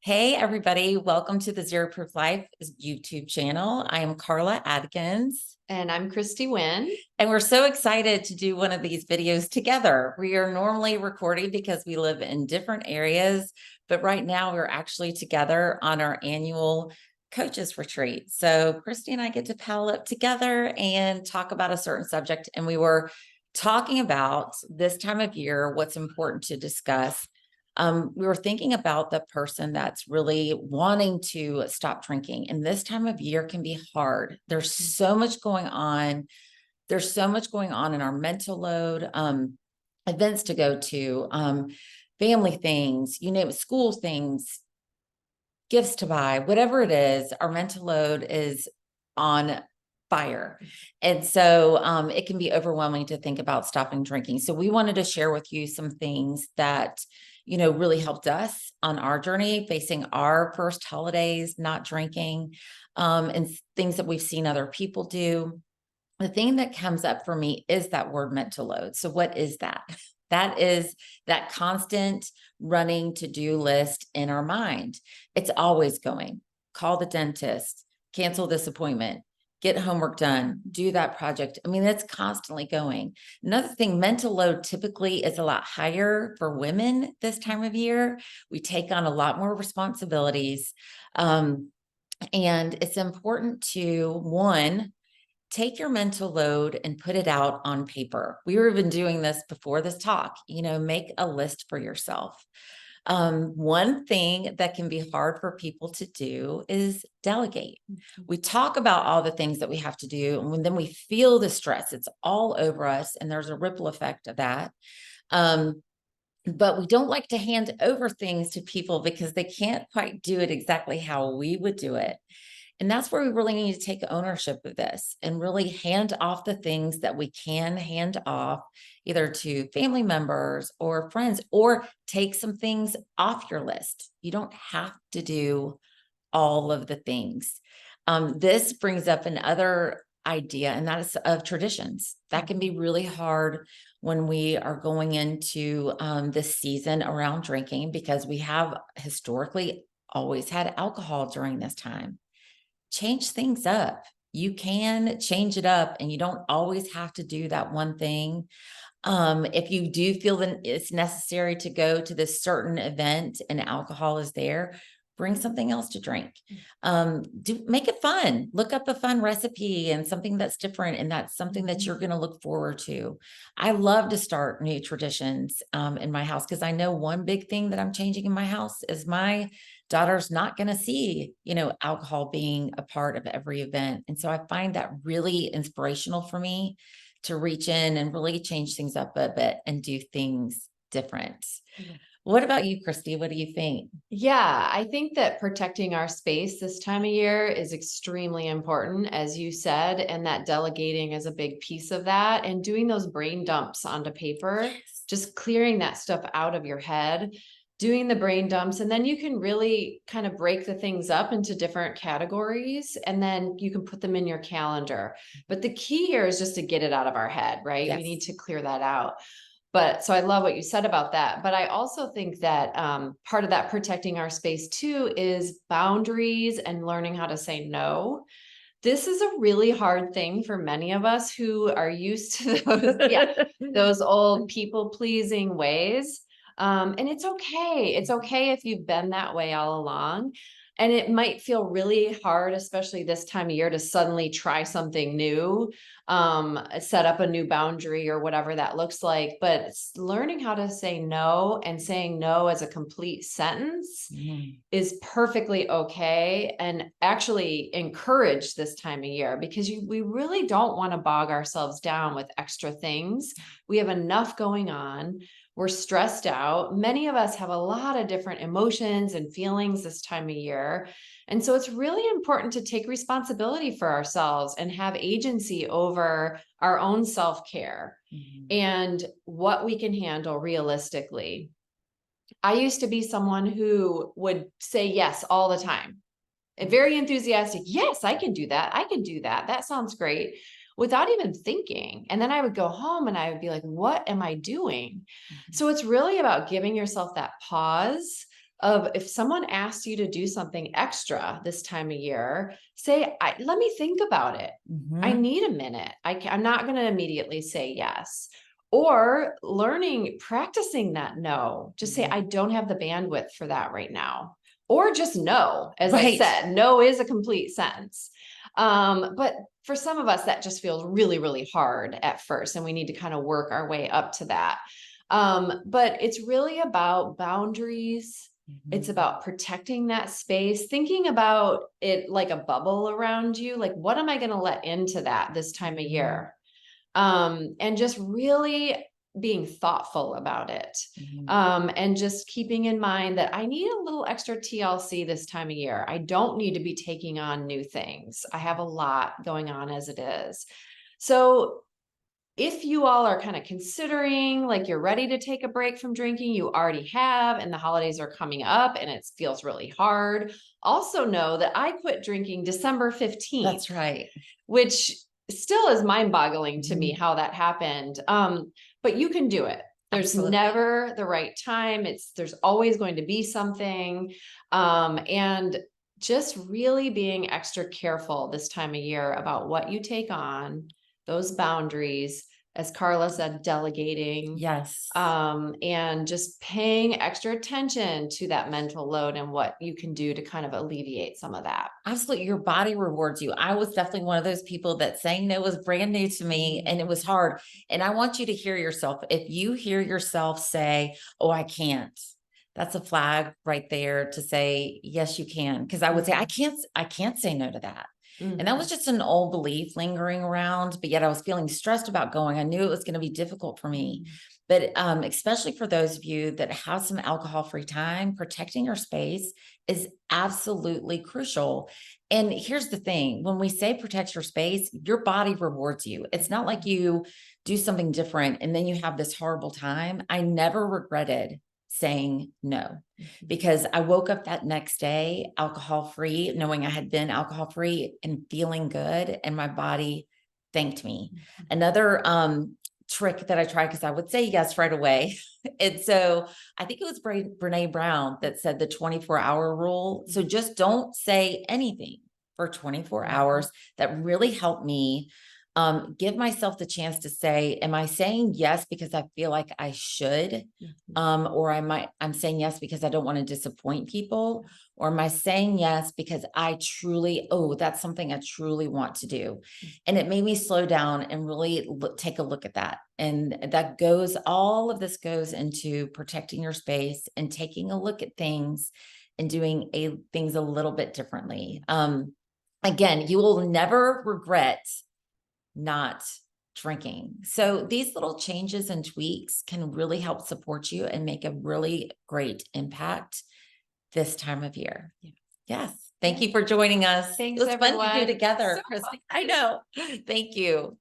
Hey, everybody. Welcome to the Zero Proof Life YouTube channel. I am Karla Adkins. And I'm Christy Wynn. And we're so excited to do one of these videos together. We are normally recording because we live in different areas, but right now we're actually together on our annual coaches retreat. So Christy and I get to pal up together and talk about a certain subject. And we were talking about this time of year, what's important to discuss. We were thinking about the person that's really wanting to stop drinking. And this time of year can be hard. There's so much going on. There's so much going on in our mental load, events to go to, family things, you name it, school things, gifts to buy, whatever it is, our mental load is on fire. And so it can be overwhelming to think about stopping drinking. So we wanted to share with you some things that, really helped us on our journey, facing our first holidays, not drinking, and things that we've seen other people do. The thing that comes up for me is that word mental load. So what is that? That is that constant running to-do list in our mind. It's always going. Call the dentist, cancel this appointment, get homework done, do that project. I mean, it's constantly going. Another thing, mental load typically is a lot higher for women this time of year. We take on a lot more responsibilities. And it's important to, one, take your mental load and put it out on paper. We were even doing this before this talk, make a list for yourself. One thing that can be hard for people to do is delegate. We talk about all the things that we have to do, and then we feel the stress. It's all over us, and there's a ripple effect of that. But we don't like to hand over things to people because they can't quite do it exactly how we would do it. And that's where we really need to take ownership of this and really hand off the things that we can hand off, either to family members or friends, or take some things off your list. You don't have to do all of the things. This brings up another idea, and that is of traditions. That can be really hard when we are going into this season around drinking, because we have historically always had alcohol during this time. Change things up. You can change it up, and you don't always have to do that one thing. If you do feel that it's necessary to go to this certain event and alcohol is there, bring something else to drink. Make it fun. Look up a fun recipe and something that's different, and that's something that you're going to look forward to. I love to start new traditions in my house, because I know one big thing that I'm changing in my house is my daughter's not going to see, alcohol being a part of every event. And so I find that really inspirational for me to reach in and really change things up a bit and do things different. What about you, Christy? What do you think? Yeah, I think that protecting our space this time of year is extremely important, as you said, and that delegating is a big piece of that. And doing those brain dumps onto paper, just clearing that stuff out of your head, doing the brain dumps, and then you can really kind of break the things up into different categories, and then you can put them in your calendar. But the key here is just to get it out of our head, right? Yes. We need to clear that out. But so I love what you said about that. But I also think that part of that protecting our space too is boundaries and learning how to say no. This is a really hard thing for many of us who are used to those old people pleasing ways. And it's okay. It's okay if you've been that way all along. And it might feel really hard, especially this time of year, to suddenly try something new, set up a new boundary or whatever that looks like. But learning how to say no and saying no as a complete sentence is perfectly okay, and actually encouraged this time of year, because we really don't want to bog ourselves down with extra things. We have enough going on. We're stressed out. Many of us have a lot of different emotions and feelings this time of year. And so it's really important to take responsibility for ourselves and have agency over our own self-care and what we can handle realistically. I used to be someone who would say yes all the time. And very enthusiastic. Yes, I can do that. I can do that. That sounds great, without even thinking. And then I would go home and I would be like, what am I doing? So it's really about giving yourself that pause of if someone asks you to do something extra this time of year, say, let me think about it. I Mhm. need a minute. I'm not going to immediately say yes. Or practicing that no. Just say, Mhm. I don't have the bandwidth for that right now. Or just no. As I Right. said, no is a complete sentence. But for some of us, that just feels really, really hard at first, and we need to kind of work our way up to that. But it's really about boundaries. It's Mhm. about protecting that space, thinking about it like a bubble around you. Like, what am I going to let into that this time of Mhm. year? And just really being thoughtful about it. Mhm. And just keeping in mind that I need a little extra TLC this time of year. I don't need to be taking on new things. I have a lot going on as it is. So if you all are kind of considering, like, you're ready to take a break from drinking, you already have, and the holidays are coming up and it feels really hard, also know that I quit drinking December 15th, That's right. which still is mind-boggling to me Mhm. how that happened. But you can do it. There's Absolutely. never the right time. There's always going to be something. And just really being extra careful this time of year about what you take on, those boundaries, as Karla said, delegating, Yes. and just paying extra attention to that mental load and what you can do to kind of alleviate some of that. Absolutely. Your body rewards you. I was definitely one of those people that saying no was brand new to me and it was hard. And I want you to hear yourself. If you hear yourself say, oh, I can't, that's a flag right there to say, yes, you can. Cause I would say, I can't say no to that. And that was Mhm. just an old belief lingering around, but yet I was feeling stressed about going. I knew it was going to be difficult for me. But especially for those of you that have some alcohol free time, protecting your space is absolutely crucial. And here's the thing, when we say protect your space, your body rewards you. It's not like you do something different and then you have this horrible time. I never regretted saying no because I woke up that next day alcohol free, knowing I had been alcohol free and feeling good, and my body thanked me. Another trick that I tried, because I would say yes right away. And so I think it was Brene Brown that said the 24-hour rule. So just don't say anything for 24 hours. That really helped me give myself the chance to say, am I saying yes because I feel like I should? Or I'm saying yes because I don't want to disappoint people, or am I saying yes because I truly, oh, that's something I truly want to do? And it made me slow down and really take a look at that. And all of this goes into protecting your space and taking a look at things and doing things a little bit differently. Again, you will never regret not drinking. So these little changes and tweaks can really help support you and make a really great impact this time of year. Yeah. Yes. Thank you for joining us. It Thanks, was fun to do everyone. together, So Christy. I know. Thank you.